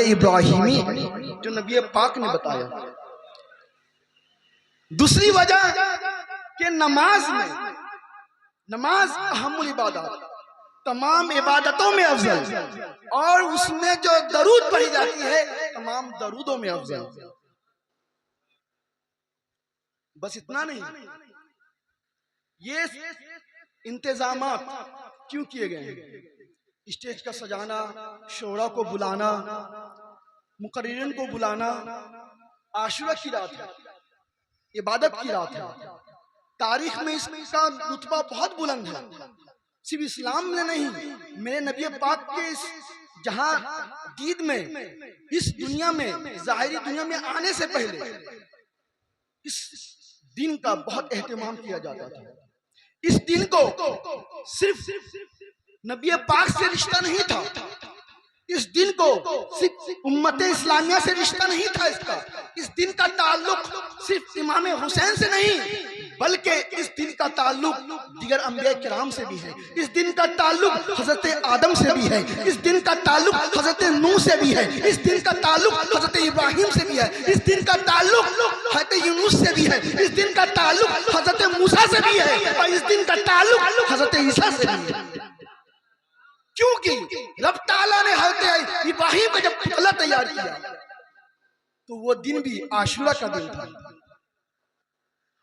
इब्राहिमी जो नबी पाक ने बताया। दूसरी वजह कि नमाज अहमुल इबादत, तमाम इबादतों में अफजल, और उसमें जो दरूद पढ़ी जाती है तमाम दरूदों में अफजल। बस इतना नहीं, ये इंतजामात क्यों किए गए हैं? स्टेज का सजाना, शोरा को बुलाना, मुकर्रिरीन को बुलाना। आशुरा की रात है, इबादत की रात है, तारीख में इसका रुतबा बहुत बुलंद है। सिर्फ इस्लाम में नहीं, मेरे नबी पाक के इस जहां दीद में, इस दुनिया में, जाहिरी दुनिया में आने से पहले इस दिन का बहुत एहतमाम किया जाता था। इस दिन को सिर्फ नबी पाक से रिश्ता नहीं था, इस दिन को सिर्फ उम्मत इस्लामिया से रिश्ता नहीं था। इस दिन का ताल्लुक सिर्फ इमाम हुसैन से नहीं, बल्कि इस दिन का ताल्लुक दीगर अंबिया किराम से भी है। इस दिन का ताल्लुक हजरत आदम से भी है, इस दिन का ताल्लुक हजरत नूह से भी है, इस दिन का ताल्लुक हजरत इब्राहिम से भी है, इस दिन का ताल्लुक हजरत यूनुस से भी है, इस दिन का ताल्लुक हजरत मूसा से भी है, और इस दिन का ताल्लुक हजरत ईसा से भी है। क्योंकि रब ताला ने हजरत इब्राहिम का जब पुतला तैयार किया तो वो दिन भी आशुरा का दिन था।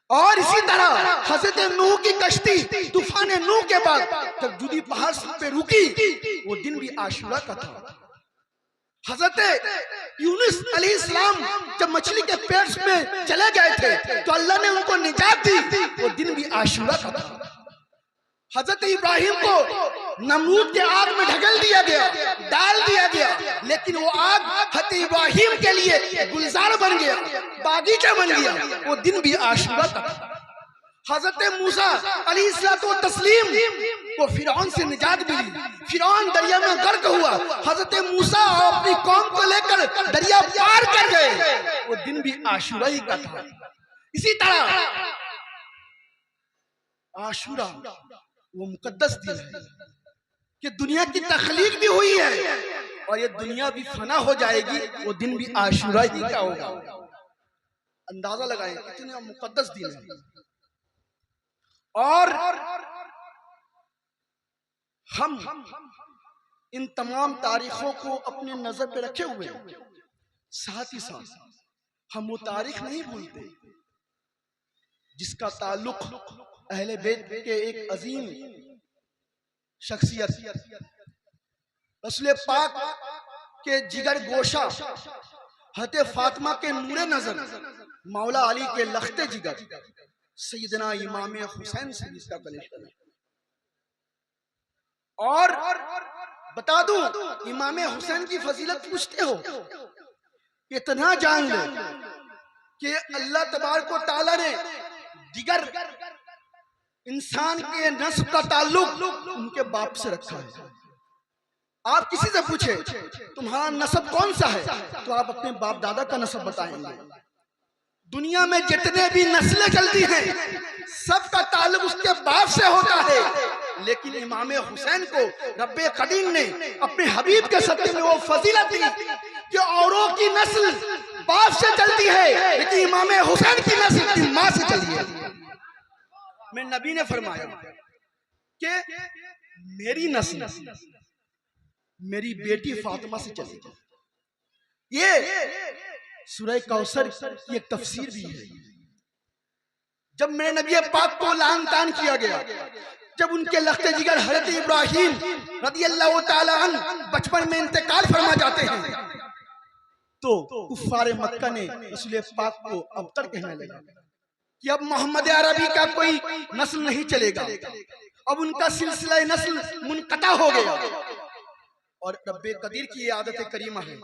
और इसी तरह हजरत नूह की कश्ती तूफान नूह के बाद जब जुदी पहाड़ पे रुकी, वो दिन भी आशुरा का था। हजरत यूनुस अलैहिस्सलाम जब मछली के पेट में चले गए थे तो अल्लाह ने उनको निजात दी, वो दिन भी आशुरा का था। हजरत इब्राहिम को नमरूद के आग में ढकेल दिया गया, डाल दिया गया, लेकिन वो आग हजरत इब्राहिम के लिए गुलजार बन गया, बागीचा बन गया, वो दिन भी आशुरा था। हजरत मूसा अलैहिस्सलातु तस्लीम को फिरौन से निजात मिली, फिरौन दरिया में गर्क हुआ, हजरत मूसा अपनी कौम को लेकर दरिया पार कर गए, वो दिन भी आशुरा ही का था। इसी तरह आशुरा वो मुकद्दस दिन है कि दुनिया की तख्लीक भी हुई है और ये दुनिया भी फना हो जाएगी, वो दिन भी आशुरा ही का होगा। अंदाजा लगाएं कितना मुकद्दस दिन है। और हम इन तमाम तारीखों को अपने नजर पे रखे हुए हैं, साथ ही साथ हम वो तारीख नहीं भूलते जिसका ताल्लुक अहले बैत के एक अजीम शख्सियत रसूल पाक के जिगर गोशा हज़रत फातिमा के नूरे नजर मौला अली के लख्ते जिगर सैयदना इमाम हुसैन से भी इसका कनेक्शन है। और बता दूं, इमाम हुसैन की फजीलत पूछते हो, इतना जान लो कि अल्लाह तबारक व तआला ने जिगर इंसान के नस्ब का ताल्लुक उनके बाप से रखा है। आप किसी से पूछे तुम्हारा नस्ब कौन सा है तो आप अपने बाप दादा का नस्ब बताएंगे। दुनिया में जितने भी नस्लें चलती हैं सबका ताल्लुक उसके बाप से होता है, लेकिन इमाम हुसैन को रब्बे कदीर ने अपने हबीब के सत्य में वो फजीलत दी कि औरों की नस्ल बाप से चलती है, लेकिन इमाम हुसैन की नस्ल की माँ से चलती है। मेरे नबी ने फरमाया कि मेरी नस्ल मेरी बेटी फातिमा से चलेगी। ये सूरह कौसर की एक तफसीर भी है। जब मेरे नबी पाक को लान तान किया गया, जब उनके लख्ते जिगर हजरत इब्राहिम रदियल्लाहु ताला अन्हु बचपन में इंतकाल फरमा जाते हैं तो कुफ्फार मक्का ने रसूल पाक को अबतर कहने लगा कि अब मोहम्मद अरबी का कोई नस्ल नहीं चलेगा, अब उनका सिलसिला नस्ल मुनक़ता हो गया। और रब्बे कदीर की ये आदत करीमा है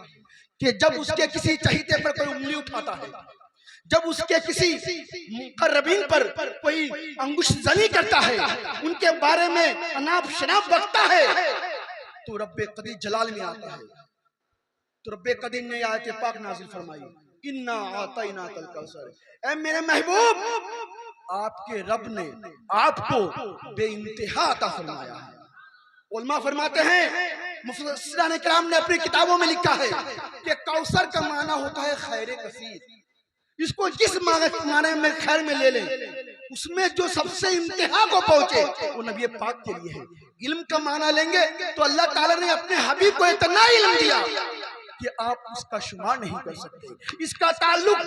कि जब उसके किसी चहीते पर कोई उंगली उठाता है, जब उसके किसी मुक़र्रबीन पर कोई अंगुश जनी करता है, उनके बारे में अनाप शनाप बकता है, तो रब्बे कदीर जलाल में आता है। तो रब्बे कदीर ने आयत पाक नाज़िल फरमाई, इन्ना आतैना कल कौसर, ऐ मेरे महबूब आपके रब ने आपको बेइंतहा अता फरमाया है। उलमा फरमाते हैं मुफस्सिरीन किराम ने अपनी किताबों में लिखा है कि कौसर का माना होता है खैर कसीर। इसको जिस माने में खैर में ले लें, उसमें जो सबसे इंतहा को पहुंचे वो नबी पाक के लिए है। इल्म का माना लेंगे तो अल्लाह ताला ने अपने हबीब को इतना इल्म दिया कि आप उसका शुमार नहीं कर सकते। इसका ताल्लुक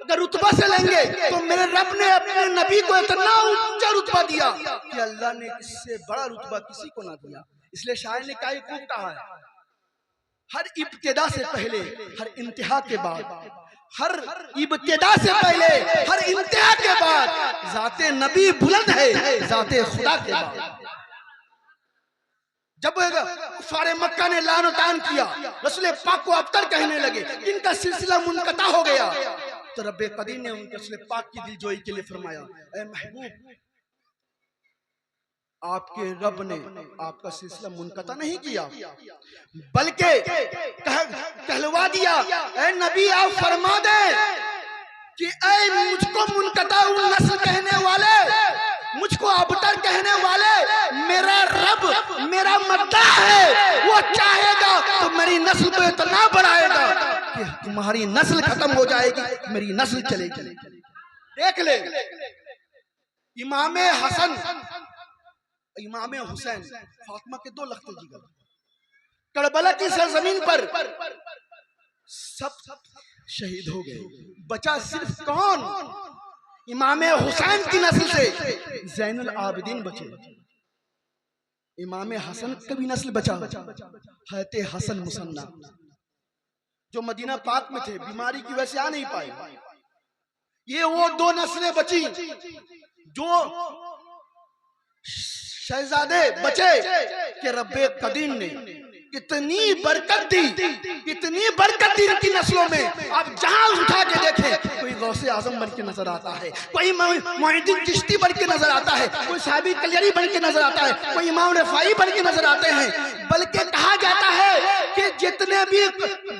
अगर रुतबा से लेंगे तो मेरे रब ने अपने नबी को इतना ऊंचा रुतबा दिया कि अल्लाह ने इससे बड़ा रुतबा किसी को ना दिया। इसलिए शायर ने कहा खूब कहा है, हर इब्तिदा से पहले हर इंतहा के बाद, हर इब्तिदा से पहले हर इंतहा के बाद जाते नबी बुलंद है जाते खुदा के बाद। जब सारे मक्का ने लान तान किया, रसूल पाक को अबतर कहने लगे, इनका सिलसिला मुनक़ता हो गया, तो रब्बे कदीर ने उनके रसूल पाक की दिलजोई के लिए फरमाया, ऐ महबूब, आपके रब ने आपका सिलसिला मुनक़ता नहीं किया, बल्कि कहलवा दिया, ऐ नबी आप फरमा दे कि ऐ मुझको मुनक़ता उन नस्ल कहने वाले, मुझको अबतर कहने वाले, मेरा रब मेरा मद्दाह है, वो चाहेगा तो मेरी नस्ल को इतना बढ़ाएगा कि तुम्हारी नस्ल खत्म हो जाएगी, मेरी नस्ल चलेगी। देख ले, इमाम हसन इमाम हुसैन फातिमा के दो लख्ते जिगर, करबला की सरजमीन पर सब शहीद हो गए, बचा सिर्फ कौन? इमाम हुसैन की नस्ल से ज़ैनुल आबिदीन बचे। इमाम हसन की भी नस्ल बचा, हज़रत हसन मुसन्ना जो मदीना पाक में थे, बीमारी की वजह से आ नहीं पाए। ये वो दो नस्लें बची जो शहजादे बचे कि रब्बे कदीर ने इतनी बरकत दी, इतनी बरकत दी इनकी नस्लों में। आप जहां उठा के देखें, कोई गौसे आजम बन के नजर आता है, कोई मोइनुद्दीन चिश्ती बन के नजर आता है, कोई साहिब कलियारी बन के नजर आता है, कोई इमाम रफाई बन के नजर आते हैं। बल्कि कहा जाता है कि जितने भी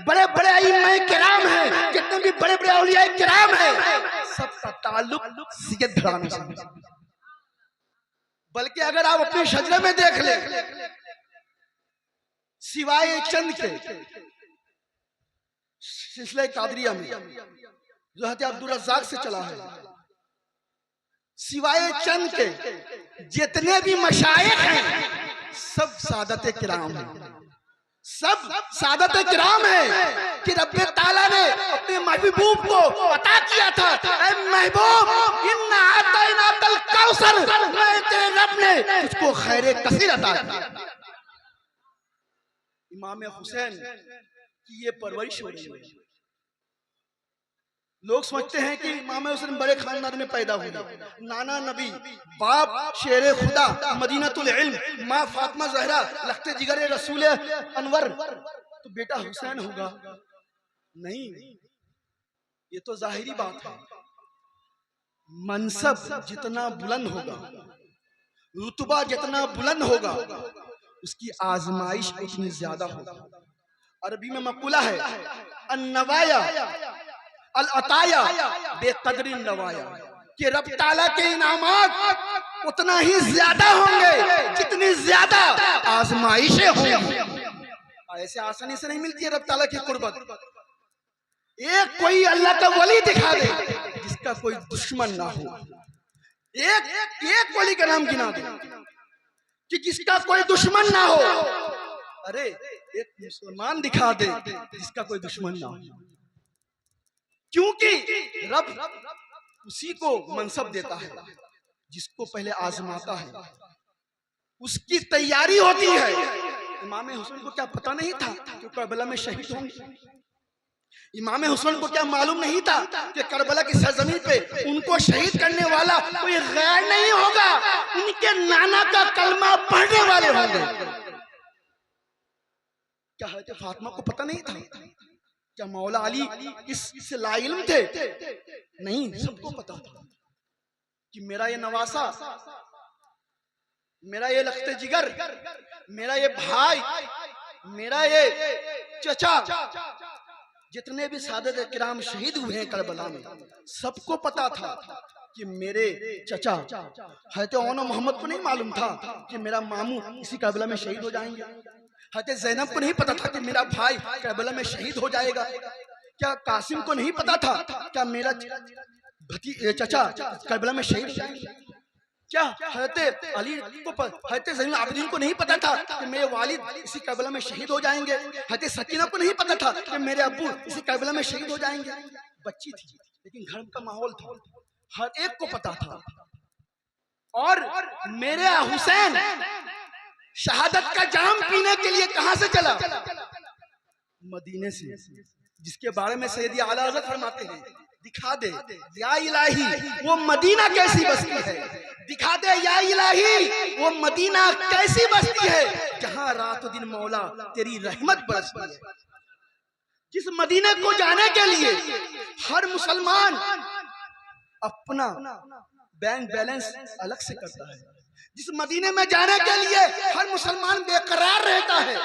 बड़े बड़े इमाम किराम हैं, जितने भी बड़े बड़े औलिया किराम हैं, सबका ताल्लुक सैयद घराने से। बल्कि अगर आप अपने शजरे में देख ले, सिवाय चंद के सिलसिले कादरिया में जो हज़रत अब्दुल रज़्ज़ाक़ से चला है, सिवाय चंद के जितने भी मशाइख हैं सब सादत किराम हैं, सब सादत किराम हैं कि रब्बे ताला ने अपने महबूब को अता किया था, ऐ महबूब इन्ना अतैनाकल कौसर, मैं तेरे रब ने तुझको खैर कसीर अता किया। इमाम हुसैन की ये परवरिश हो रही है। लोग समझते हैं कि इमाम हुसैन बड़े खानदान में पैदा हुए, नाना नबी, बाप शेरे खुदा, मदीनतुल इल्म, माँ फातिमा ज़हरा, लख्ते जिगर रसूल अनवर, तो बेटा हुसैन होगा? नहीं, ये तो जाहिरी बात है। मनसब जितना बुलंद होगा, रुतबा जितना बुलंद होगा, उसकी आजमाइश उतनी ज्यादा होगी। अरबी में मकुला है, अन्नवाया अल अताया बेकदरी नवाया, कि रब ताला के इनामात उतना ही ज्यादा होंगे जितनी ज्यादा आजमाइशें होंगी। ऐसे आसानी से नहीं मिलती है रब ताला की कुर्बत। एक कोई अल्लाह का वली दिखा दे जिसका कोई दुश्मन ना हो, एक वली का नाम गिना दे कि जिसका कोई दुश्मन ना हो। अरे एक मुसलमान दिखा दे जिसका कोई दुश्मन ना हो, क्योंकि रब उसी को मनसब देता है जिसको पहले आजमाता है, उसकी तैयारी होती है। इमाम हुसैन को क्या पता नहीं था कि करबला में शहीद होंगे? इमाम हुसैन को क्या मालूम नहीं था कि करबला की सरजमीन पे उनको शहीद करने वाला कोई गैर नहीं होगा, उनके नाना का कलमा पढ़ने वाले होंगे? क्या हज़रत फातिमा को पता नहीं था? क्या मौला अली इससे लाइल्म थे? नहीं, सबको पता था कि मेरा ये नवासा, मेरा ये लख्ते जिगर, मेरा ये भाई, मेरा ये चचा, जितने भी सादत किराम शहीद हुए हैं करबला में, सबको पता था कि मेरे चचा हज़रत औनो मोहम्मद को नहीं मालूम था कि मेरा मामू इसी करबला में शहीद हो जाएंगे। हज़रत ज़ैनब को नहीं पता था कि मेरा भाई करबला में शहीद हो जाएगा। क्या कासिम को नहीं पता था क्या मेरा चचा करबला में शहीद हो जाएगा? क्या हज़रत अली को, हज़रत ज़ैनुल आबिदीन को नहीं पता था कि मेरे वालिद इसी करबला में शहीद हो जाएंगे? हज़रत सकीना को नहीं पता था कि मेरे अब्बू इसी करबला में शहीद हो जाएंगे? बच्ची थी लेकिन घर का माहौल था, हर एक को पता था। और मेरे हुसैन शहादत का जाम पीने के लिए कहां से चला? मदीने से, जिसके बारे में सैयदी आला हज़रत फरमाते हैं, दिखा दे या इलाही वो मदीना कैसी बस्ती है, दिखा दे या इलाही वो मदीना कैसी बस्ती है जहां रात दिन मौला तेरी रहमत बरसती है। जिस मदीने को जाने के लिए हर मुसलमान अपना बैंक बैलेंस अलग से करता है, जिस मदीने में जाने के लिए हर मुसलमान बेकरार रहता है,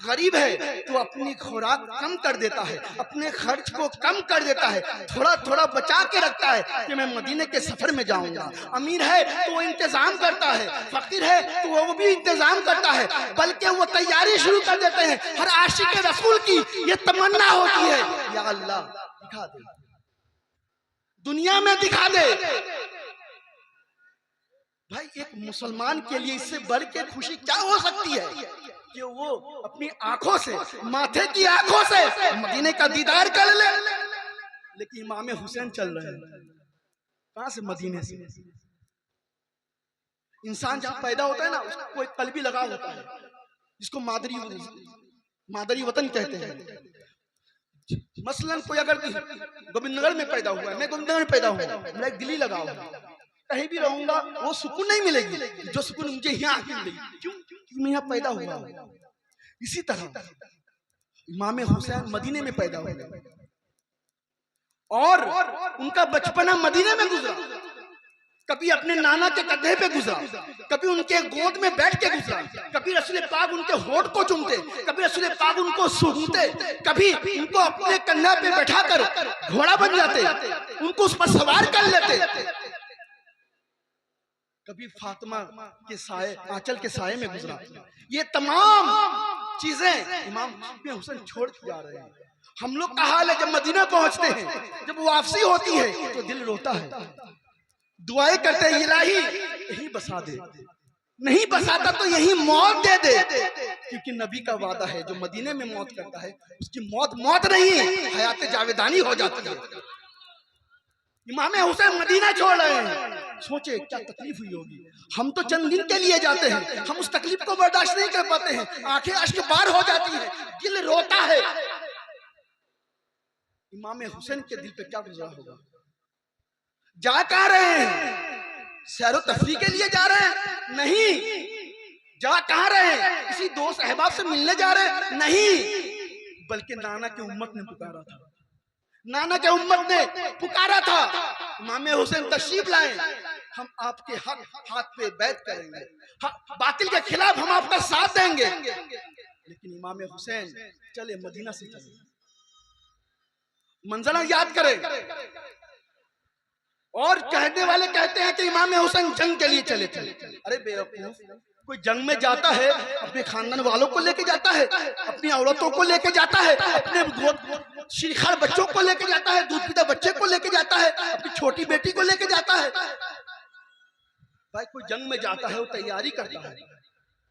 गरीब है तो अपनी खुराक कम कर देता है, अपने खर्च को कम कर देता है, थोड़ा थोड़ा बचा के रखता है कि मैं मदीने के सफर में जाऊंगा। अमीर है तो वो इंतजाम करता है, फकीर है तो वो भी इंतजाम करता है, बल्कि वो तैयारी शुरू कर देते हैं। हर आशिक रसूल की ये तमन्ना होती है, या अल्लाह दिखा दे, दुनिया में दिखा दे। भाई एक मुसलमान के लिए इससे बढ़ के खुशी क्या हो सकती है कि वो अपनी आंखों से, माथे की आंखों से मदीने का दीदार कर ले। लेकिन इमाम हुसैन चल रहे हैं कहां से? मदीने से। इंसान जहां पैदा होता है ना, उसको कोई कल्बी लगाव होता है, जिसको मादरी वतन कहते हैं। मसलन कोई अगर गोविंदनगर में पैदा हुआ है, मैं गोविंदनगर में पैदा हुआ, मेरा एक दिली लगाव है, कहीं भी रहूंगा वो सुकून नहीं मिलेगी जो सुकून मुझे यहाँ आके मिलेगी। क्यों? क्योंकि मैं यहाँ पैदा हुआ हूँ। इसी तरह इमाम हुसैन मदीने में पैदा हुए और उनका बचपना मदीने में गुजरा। कभी अपने नाना के कंधे पे गुजरा, कभी उनके गोद में बैठ के गुजरा, कभी रसूल पाक उनके होठ को चूमते, कभी रसूल पाक उनको सूंघते, कभी उनको अपने कंधे पे बैठाकर घोड़ा बन जाते, उनको उस पर सवार कर लेते, कभी फातिमा के साए, आंचल के साए में गुजरा। ये तमाम चीजें इमाम हुसैन छोड़ के जा रहे हैं। हम लोग का हाल है जब मदीना पहुंचते हैं, जब वापसी होती है तो दिल रोता है, दुआएं करते हैं इलाही यही बसा दे, नहीं बसाता तो यही मौत दे दे, क्योंकि नबी का वादा है जो मदीने में मौत करता है उसकी मौत मौत नहीं हयात जावेदानी हो जाती है। इमाम हुसैन मदीना छोड़ रहे हैं, सोचे क्या तकलीफ हुई होगी। हम तो चंद दिन के लिए जाते हैं, हम उस तकलीफ को बर्दाश्त नहीं कर पाते हैं, आंखें अश्क बार हो जाती है, दिल रोता है। इमाम हुसैन के दिल पे क्या गुजरा होगा? जा कहां रहे हैं? सैरो तफरी के लिए जा रहे हैं? नहीं। जा कहां रहे हैं? किसी दोस्त अहबाब से मिलने जा रहे हैं? नहीं, बल्कि नाना की उम्मत ने पुकारा था, नाना के उम्मत ने पुकारा था, इमाम हुसैन तशरीफ लाए, हम आपके हक हाथ पे बैत करेंगे, बातिल के खिलाफ हम आपका साथ देंगे। लेकिन इमाम हुसैन चले मदीना से चले, मंजरा याद करें। और कहने वाले कहते हैं कि इमाम हुसैन जंग के लिए चले थे। अरे बेवकूफ, कोई जंग में जाता है अपने खानदान वालों को लेके जाता है, अपनी औरतों को लेके जाता है, अपने शिखार बच्चों को लेके जाता है, दूध पीता बच्चे को लेके जाता है, अपनी छोटी बेटी को लेके जाता है। भाई कोई जंग में जाता है वो तैयारी करता है,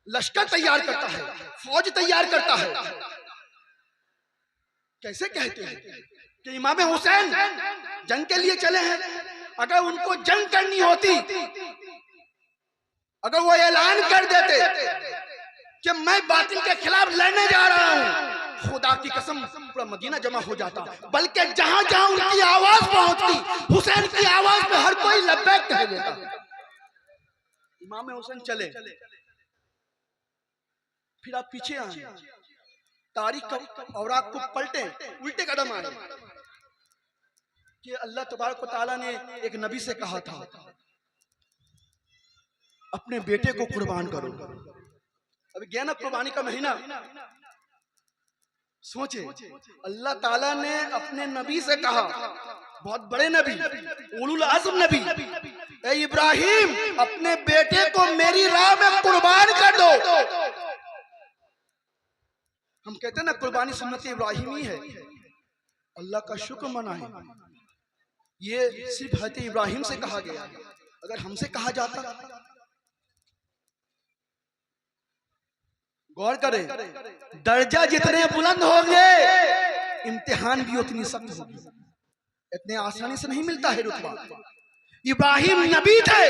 लश्कर तैयार करता है, फौज तैयार करता है। कैसे कहते हैं कि इमाम हुसैन जंग के लिए चले हैं? अगर उनको जंग करनी होती, अगर वो ऐलान कर देते कि मैं बातिल के खिलाफ लड़ने जा रहा हूं, खुदा की कसम पूरा मदीना जमा हो जाता। बल्कि जहां जहां उनकी आवाज पहुंचती, हुसैन की आवाज में हर कोई लब्बैक कह देता। इमाम हुसैन चले, फिर आप पीछे आए, तारीख का औरात को पलटे, उल्टे कदम आए कि अल्लाह तबारक व तआला ने एक नबी से कहा था अपने बेटे को कुर्बान करो। अभी गया ना कुर्बानी का महीना, सोचे अल्लाह ताला ने अपने नबी से कहा, बहुत बड़े नबी, उलुल आज़म नबी, ए इब्राहिम अपने बेटे को मेरी राह में कुर्बान कर दो। हम कहते हैं ना कुर्बानी सुन्नत इब्राहिमी है, अल्लाह का शुक्र मनाए। ये सिर्फ हज़रत इब्राहिम से कहा गया, अगर हमसे कहा जाता, गौर करें, दर्जा जितने बुलंद होंगे इम्तिहान भी उतनी सख्त होगी। इतने आसानी से नहीं मिलता है रुतबा। इब्राहिम नबी थे,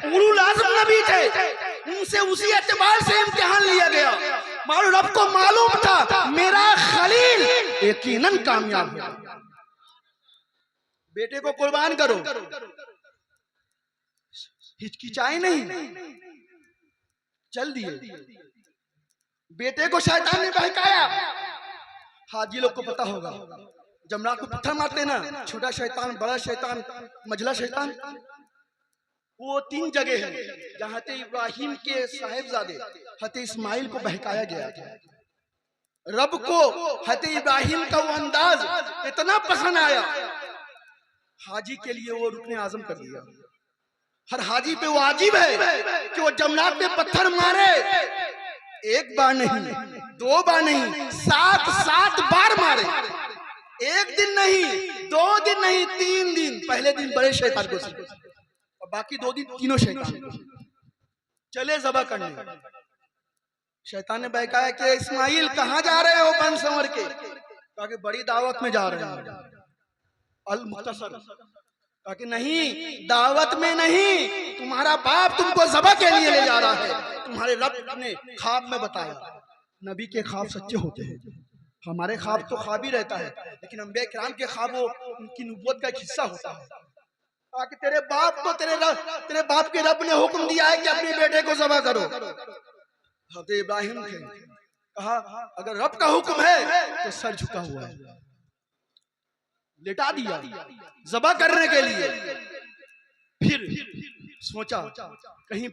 उलुल आज़म नबी थे, उनसे उसी एतबार से इम्तिहान लिया गया। मानो रब को मालूम था मेरा खलील यकीनन कामयाब होगा। बेटे को कुर्बान करो, हिचकिचाए नहीं, चल दिए। बेटे को शैतान ने बहकाया। हाजी लोग को पता होगा, जमरात को पत्थर मारते ना, छोटा शैतान, बड़ा शैतान, मझला शैतान, वो 3 जगह है जहां इब्राहिम के साहिबजादे हज़रत इस्माइल को बहकाया गया था। रब को हज़रत इब्राहिम का वो अंदाज इतना पसंद आया, हाजी के लिए वो रुकने आजम कर दिया। हर हाजी पे वाजिब है कि वो जमरात में पत्थर मारे, 1 बार नहीं, 2 बार नहीं, 7 बार मारे। 1 दिन नहीं, 2 दिन नहीं, 3 दिन। पहले दिन बड़े शैतान को और बाकी 2 दिन तीनों शैतान को चले ज़बह करने। शैतान ने बहकाया कि इस्माइल कहाँ जा रहे हो बन संवर के? कहा कि बड़ी दावत में जा रहे हैं। अल मुख्तसर कहा कि नहीं, दावत में नहीं, तुम्हारा बाप तुमको ज़बह के लिए ले जा रहा है। तुम्हारे रब ने ख्वाब में बताया। नबी के ख्वाब सच्चे होते हैं, हमारे ख्वाब तो ख्वाब ही रहता है, लेकिन अंबिया किराम के ख्वाब उनकी नबूवत का एक हिस्सा होता है। कहा कि तेरे बाप को तेरे बाप के रब ने हुक्म दिया है कि अपने बेटे को ज़बह करो। हज़रत इब्राहिम थे, कहा अगर रब का हुक्म है तो सर झुका हुआ है, लेटा दिया ज़बह करने के लिए। फिर सोचा कहीं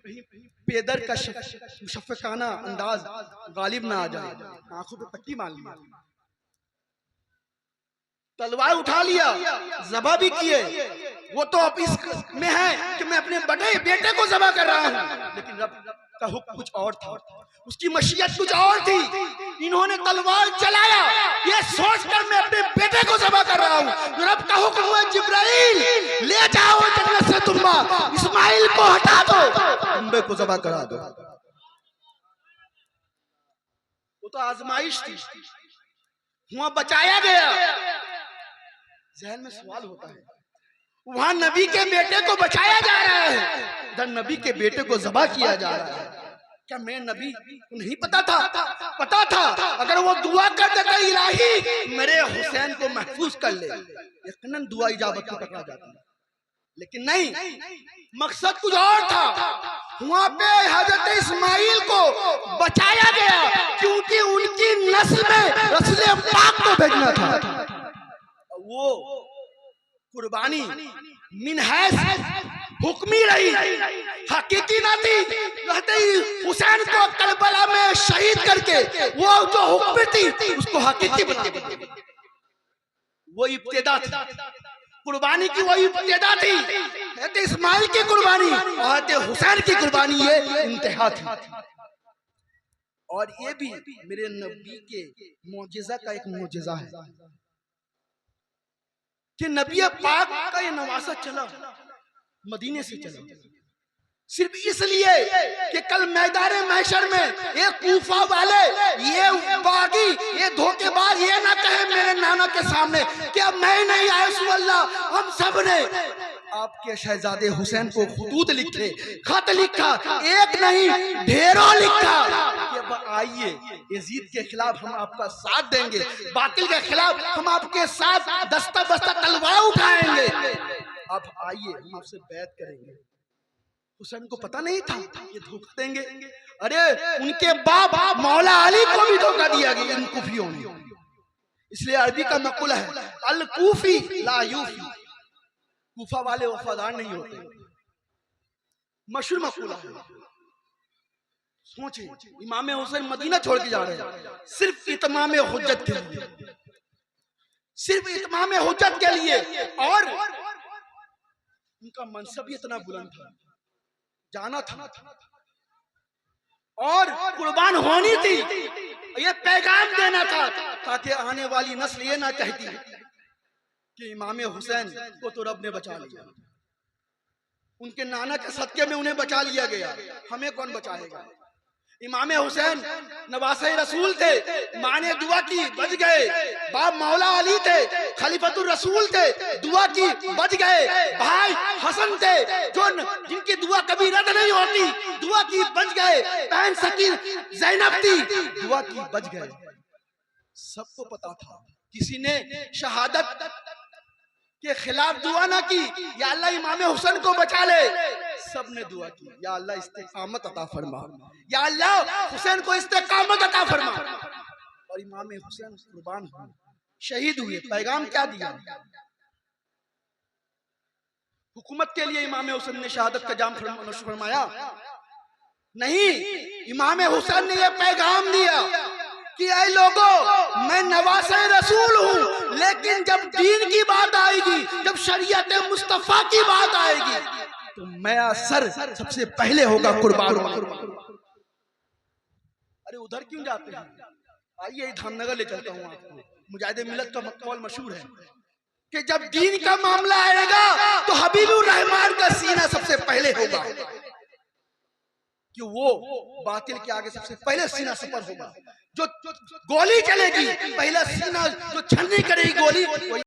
पेदर का मुशफ़क़ाना अंदाज गालिब ना आ जाए, आंखों पे पट्टी मार लिया, तलवार उठा लिया, ज़बह भी किए। वो तो अब इसमें है कि मैं अपने बड़े बेटे को ज़बह कर रहा हूँ, लेकिन रब का हुक्म कुछ और था, उसकी मशीयत कुछ और थी। इन्होंने तलवार चलाया ये सोचकर मैं अपने बेटे को ज़बह कर रहा हूँ। रब का हुक्म हुआ जिब्राइल ले जाओ जन्नत से तुम्बा, इस्माइल को हटा दो, तुम्बे को ज़बह करा दो। वो तो आजमाइश थी, हुआ बचाया गया। ज़हन में सवाल होता है, वहां नबी के बेटे को बचाया जा रहा है, इधर नबी के बेटे को ज़बह किया जा रहा है। क्या मैं नबी को नहीं पता था? पता था। अगर वो दुआ कर देता इलाही मेरे हुसैन को महफूज कर ले, यकीनन दुआ इजाबत को टकरा जाती है, लेकिन नहीं, मकसद कुछ और था। वहां पे हजरत इस्माइल को बचाया गया क्योंकि उनकी नस्ल में रसूल पाक को भेजना था। वो कुर्बानी मिनहज हुक्मी रही, हकीकी ना थी। कहते ही हुसैन को करबला में शहीद करके वो जो हुक्म थी उसको हकीकी बना दिया। वो इब्तिदा थी, कुर्बानी की वो इब्तिदा थी। कहते इस्माइल की कुर्बानी और हुसैन की कुर्बानी ये इंतहा थी। और ये भी मेरे नबी के मौजिज़ा का एक मौजिज़ा है कि नबी पाक का ये नवासा चला मदीने से चला, सिर्फ इसलिए कि कल मैदान महशर में ये कूफा वाले, ये बागी, ये धोखेबाज ये ना कहे मेरे नाना के सामने कि अब मैं नहीं आया सुअल्लाह, हम सब ने आपके शहजादे हुसैन को खुतूत लिखे, खत लिखा, एक नहीं ढेरों लिखा कि अब आइए यजीद के खिलाफ हम आपका साथ देंगे, बातिल के खिलाफ हम आपके साथ दस्ता बस्ता तलवार उठाएंगे, आप आइए हम आपसे बैत करेंगे। हुसैन को पता नहीं था ये धोखा देंगे। अरे उनके बाप मौला अली को भी धोखा दिया गया इन कूफियों ने। इसलिए अरबी का मक़ूल है अल कूफी ला यूफी, कूफा वाले वफादार नहीं होते, मशहूर मक़ूल है। सोचिए इमाम हुसैन मदीना छोड़ के जा रहे हैं सिर्फ इत्माम हुज्जत के लिए, सिर्फ इत्माम हुज्जत के लिए। और उनका मनसब ही इतना बुलंद था, जाना था और कुर्बान होनी थी। ये पैगाम देना था ताकि आने वाली नस्ल ये ना कहती कि इमाम हुसैन को तो रब ने बचा लिया, उनके नाना के सदके में उन्हें बचा लिया गया, हमें कौन बचाएगा। इमाम हुसैन नवासे रसूल थे, माँ ने दुआ की बच गए, बाप मौला अली थे, खलीफतुर रसूल थे, दुआ की बच गए, भाई हसन थे जो जिनकी दुआ कभी रद्द नहीं होती, दुआ की बच गए, बहन सकीर ज़ैनब थी, दुआ की बच गए। सबको पता था किसी ने शहादत के खिलाफ दुआ ना की, या अल्लाह इमाम हुसैन को बचा ले। सब ने दुआ की, या अल्लाह इस्तिकामत अता फरमा, या अल्लाह हुसैन को इस्तिकामत अता फरमा। और इमाम हुसैन कुर्बान हुए, शहीद हुए। पैगाम क्या दिया? हुकूमत के लिए इमाम हुसैन ने शहादत का जाम फरमाया? नहीं, इमाम हुसैन ने यह पैगाम दिया कि ऐ लोगों, मैं नवासे रसूल हूँ, लेकिन जब दीन की बात आएगी, जब शरीयत मुस्तफा की बात आएगी, तो मेरा सर सबसे पहले होगा कुर्बान। अरे उधर क्यों जाते हैं? आइए धामनगर ले चलता हूँ आपको। मुजाहिदे मिलत का कौल मशहूर है कि जब दीन का मामला आएगा तो हबीबुर रहमान का सीना सबसे पहले होगा, कि वो बातिल के आगे सबसे पहले सीना सपर होगा। जो गोली चलेगी, पहला सीना जो छलनी करेगी गोली,